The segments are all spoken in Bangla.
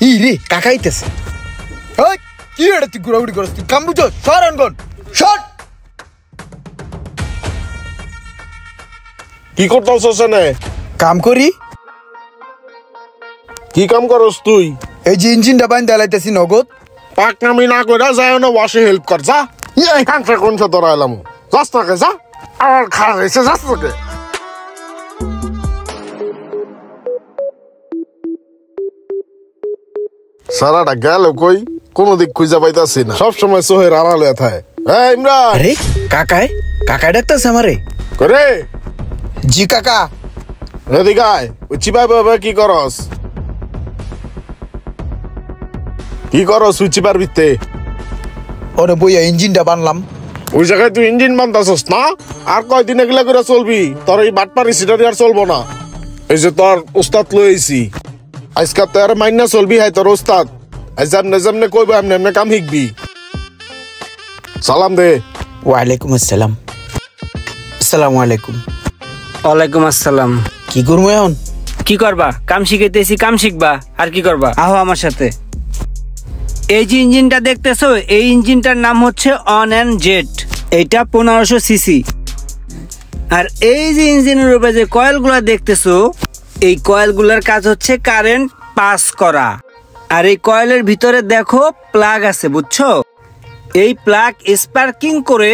ই রে কাকাইতেছে। ওই কি এটা তুই ঘুরাঘুরি করছিস? তুই কাম বুঝো সর অনগন শট। কি করতেছস এনে? কাম করি। কি কাম করস তুই? এই যে ইঞ্জিনটা বাইন্ধে লাইতেছি নগদ। পাকনামি না কইরা যায় না ওয়াশে হেল্প কর যা। এই কামটা কোন সে ধরাইলাম রাস্তাকে যা। আর খারাপ হয়েছে রাস্তাকে। সারাটা গেল কই কোনো দিক খুঁজে পাইতাছি না, সবসময় সোহের আড়ালে থাকে। ইমরান। আরে কাকাই ডাকতেছে আমারে। করে জি কাকা। এদিকে আয়। ওই চিপাই বাবা কি করস? ওই চিপার ভিত্তে? ওরে বইয়া ইঞ্জিনটা বানলাম। ওই জায়গায় তুই ইঞ্জিন বানতাছস না? আর কয়দিন এগুলা করে চলবি? তোর এই বাটপারি সিটারি আর চলবো না। এই যে তোর উস্তাদ লইছি আজকাল তো আর মাইনা চলবি। হাই তোর উস্তাদ যেমনে যেমনে কইবো এমনি এমনি কাম শিখবি। সালাম দে। ওয়ালাইকুম আসসালাম। আসসালামু আলাইকুম। ওয়ালাইকুম আসসালাম। কি করবো এখন? কি করবা? কাম শিখাইতেছি, কাম শিখবা। আর কি করবা? আহো আমার সাথে। এই যে ইঞ্জিনটা দেখতেছো, এই ইঞ্জিনটার নাম হচ্ছে অন অ্যান্ড জেট। এইটা 1500 সিসি। আর এই যে ইঞ্জিনের উপরে যে কয়েলগুলো দেখতেছো, এই কয়েলগুলোর কাজ হচ্ছে কারেন্ট পাস করা। আর এই কয়েলের ভিতরে দেখো প্লাগ আছে, বুঝছো? এই প্লাগ স্পার্কিং করে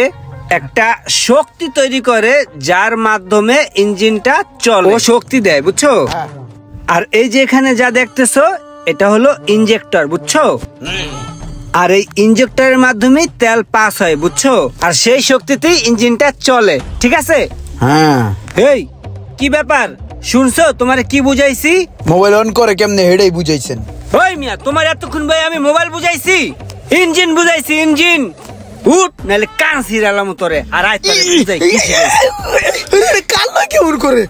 একটা শক্তি তৈরি করে, যার মাধ্যমে ইঞ্জিনটা চলে, শক্তি দেয়, বুঝছো? আর এই যে এখানে যা দেখতেছো, এটা হলো ইনজেক্টর, বুঝছো? আর এই ইনজেক্টরের মাধ্যমে তেল পাস হয়, বুঝছো? আর সেই শক্তিতেই ইঞ্জিনটা চলে, ঠিক আছে? হ্যাঁ। এই কি ব্যাপার শুনছো? তোমারে কি বুঝাইছি? মোবাইল অন করে কেমনে হেডেই বুঝাইছেন। ওই মিয়া, তোমার এতক্ষণ ভাই আমি মোবাইল বুঝাইছি? ইঞ্জিন বুঝাইছি, ইঞ্জিন। উঠ নালে কান ছিড়ালাম তোরে। আর আয় তোরে বুঝাই কি শিখাইছি। কাল না কেমন করে?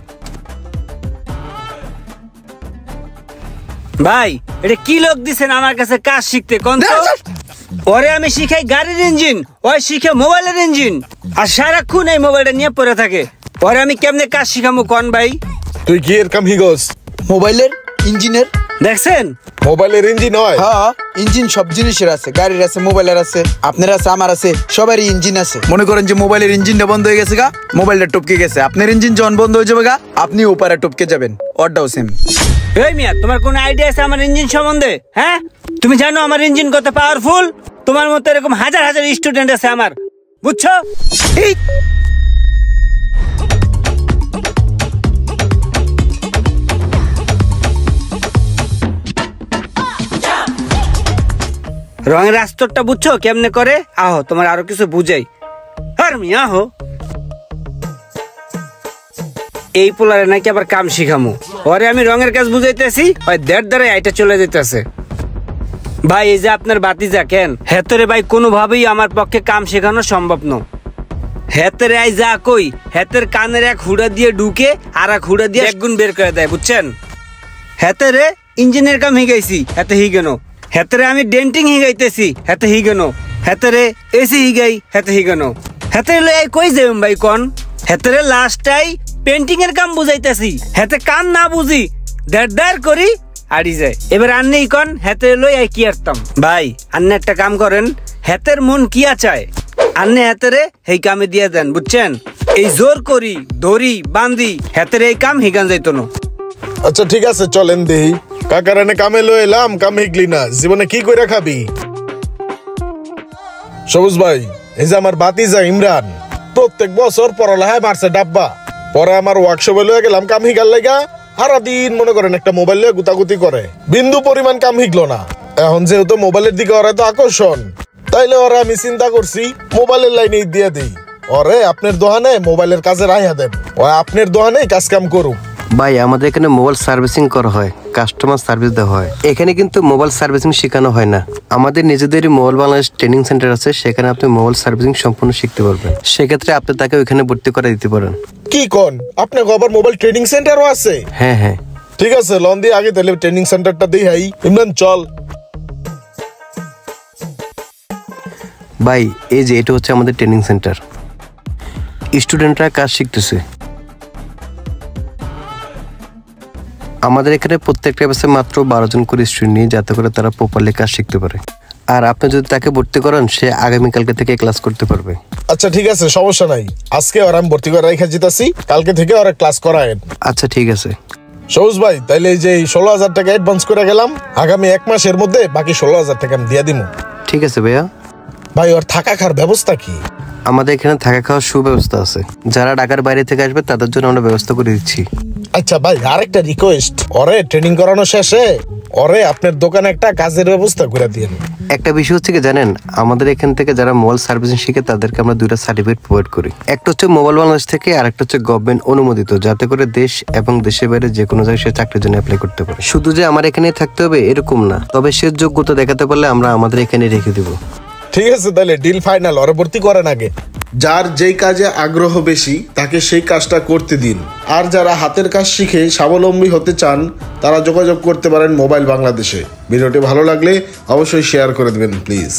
ভাই এটা কি লোক দিছেন আমার কাছে কাজ শিখতে? কোন তো ওরে আমি শিখাই গাড়ির ইঞ্জিন, ওই শিখে মোবাইলের ইঞ্জিন। আর সারাক্ষণ এই মোবাইলটা নিয়ে পড়ে থাকে। ওরে আমি কেমনে কাজ শিখামু কোন ভাই? তুই কি এর কাম হিগস? মোবাইলের ইঞ্জিনের। দেখছেন মোবাইলের ইঞ্জিন হয়? হ্যাঁ, ইঞ্জিন সব জিনিসের আছে। গাড়ির আছে, মোবাইলের আছে, আপনার আছে, আমার আছে, সবারই ইঞ্জিন আছে। মনে করেন যে মোবাইলের ইঞ্জিনটা বন্ধ হয়ে গেছে গা, মোবাইলটা টপকে গেছে, আপনার ইঞ্জিন যখন বন্ধ হয়ে যাবে গা, আপনি ওপারে টপকে যাবেন। ওটাও সেম। এই মিয়া, তোমার কোন আইডিয়া আছে আমার ইঞ্জিন সম্বন্ধে? হ্যাঁ, তুমি জানো আমার ইঞ্জিন কত পাওয়ারফুল? তোমার মতো এরকম হাজার হাজার স্টুডেন্ট আছে আমার, বুঝছো? এই রঙের রাস্তরটা বুঝছো কেমনে করে? আহো তোমার আরো কিছু বুঝাই। আর মিয়া আহো। এই পোলারে নাকি আবার কাম শিখামু। ওরে আমি রঙের কাজ বুঝাইতেছি, ওই দেড় আইটা চলে যেতেছে। ভাই এই যে আপনার বাতিজা কেন হেতরে ভাই কোনোভাবেই আমার পক্ষে কাম শেখানো সম্ভব নয়। হেতের আই যা কই, হেতের কানের এক হুড়া দিয়ে ঢুকে আর এক হুড়া দিয়ে একগুণ বের করে দেয়, বুঝছেন? হেতেরে ইঞ্জিনের কাম হিগাইছি, হেতে হিগেনো। হেতেরে আমি ডেন্টিং হিগাইতেছি, হেতে হিগেনো। হেতেরে এসি হিগাই, হেতে হিগেনো। হেতেরে লই কই যাইম ভাই কোন? হেতেরে লাস্টটাই পেন্টিং এর কাম বুঝাইতেছি, হেতে কান না বুঝি দেড় করি আড়ি যায়। এবার আন্নে কোন হেতে লই কি আরতাম? ভাই আন্নে একটা কাম করেন, হেতের মন কিয়া চায় আন্নে হেতেরে এই কামে দিয়ে দেন, বুঝছেন? এই জোর করি দড়ি বান্ধি হেতের এই কাম হিগান যাইতো না। আচ্ছা ঠিক আছে, চলেন দেহি। কাকার এনে কামে লই এলাম, কাম হিগলি না, জীবনে কি কইরা খাবি? সবুজ ভাই, এই যে আমার বাতিজা ইমরান প্রত্যেক বছর পড়ালেখায় মারছে ডাব্বা। পরে আমার ওয়ার্কশপে লয়ে গেলাম কাম হিগার লাগা, সারাদিন মনে করেন একটা মোবাইল লয়ে গুতাগুতি করে, বিন্দু পরিমাণ কাম হিগলো না। এখন যেহেতু মোবাইলের দিকে ওরা তো আকর্ষণ, তাইলে ওরা আমি চিন্তা করছি মোবাইলের লাইনে দিয়ে দিই। ওরে আপনার দোকানে মোবাইলের কাজে রাইয়া দেন, ও আপনার দোকানে কাজ কাম করুক। ভাই আমাদের এখানে মোবাইল সার্ভিসিং করা হয়, কাস্টমার সার্ভিস দেওয়া হয়। এখানে কিন্তু মোবাইল সার্ভিসিং শেখানো হয় না। আমাদের নিজেদেরই মোবাইল বাংলাদেশ ট্রেনিং সেন্টার আছে, সেখানে আপনি মোবাইল সার্ভিসিং সম্পূর্ণ শিখতে পারবেন। সেক্ষেত্রে আপনি তাকে ওইখানে ভর্তি করে দিতে পারেন। কি কোন? আপনার আবার মোবাইল ট্রেনিং সেন্টারও আছে? হ্যাঁ হ্যাঁ ঠিক আছে, লন দিয়ে আগে তাহলে ট্রেনিং সেন্টারটা দিই। হাই ইমরান চল। ভাই এই যে এটা হচ্ছে আমাদের ট্রেনিং সেন্টার, স্টুডেন্টরা কাজ শিখতেছে। আমাদের এখানে প্রত্যেকটা ব্যাচে মাত্র 12 জন করে স্টুডেন্ট নিয়ে, যাতে করে তারা প্রপারলি কাজ শিখতে পারে। আর আপনি যদি তাকে ভর্তি করান, সে আগামীকালকে থেকে ক্লাস করতে পারবে। আচ্ছা ঠিক আছে, সমস্যা নাই। আজকে ওর আমি ভর্তি করে রেখে যেতেছি, কালকে থেকে ওরা ক্লাস করায়েন। আচ্ছা ঠিক আছে। সবুজ ভাই, তাইলে এই যে 16,000 টাকা অ্যাডভান্স করে গেলাম, আগামী 1 মাসের মধ্যে বাকি 16,000 টাকা আমি দিয়ে দিব। ঠিক আছে ভাইয়া। ভাই ওর থাকা খাওয়ার ব্যবস্থা কি? আমাদের এখানে থাকা খাওয়ার সুব্যবস্থা আছে। যারা ঢাকার বাইরে থেকে আসবে তাদের জন্য আমরা ব্যবস্থা করে দিচ্ছি। আচ্ছা ভাই, আরেকটা রিকোয়েস্ট, ওরে ট্রেনিং করানো শেষে ওরে আপনার দোকানে একটা কাজের ব্যবস্থা করে দিন। একটা বিষয় হচ্ছে কি জানেন, আমাদের এখান থেকে যারা মোবাইল সার্ভিসিং শিখে তাদেরকে আমরা 2টা সার্টিফিকেট প্রোভাইড করি। একটা হচ্ছে মোবাইল বাংলাদেশ থেকে, আর একটা হচ্ছে গভর্নমেন্ট অনুমোদিত, যাতে করে দেশ এবং দেশের বাইরে যে কোনো জায়গায় সে চাকরির জন্য অ্যাপ্লাই করতে পারে। শুধু যে আমার এখানেই থাকতে হবে এরকম না, তবে সে যোগ্যতা দেখাতে পারলে আমরা আমাদের এখানে রেখে দিব। ঠিক আছে, তাহলে ডিল ফাইনাল। ওরে ভর্তি করেন আগে। যার যেই কাজে আগ্রহ বেশি তাকে সেই কাজটা করতে দিন। আর যারা হাতের কাজ শিখে স্বাবলম্বী হতে চান তারা যোগাযোগ করতে পারেন মোবাইল বাংলাদেশে। ভিডিওটি ভালো লাগলে অবশ্যই শেয়ার করে দেবেন প্লিজ।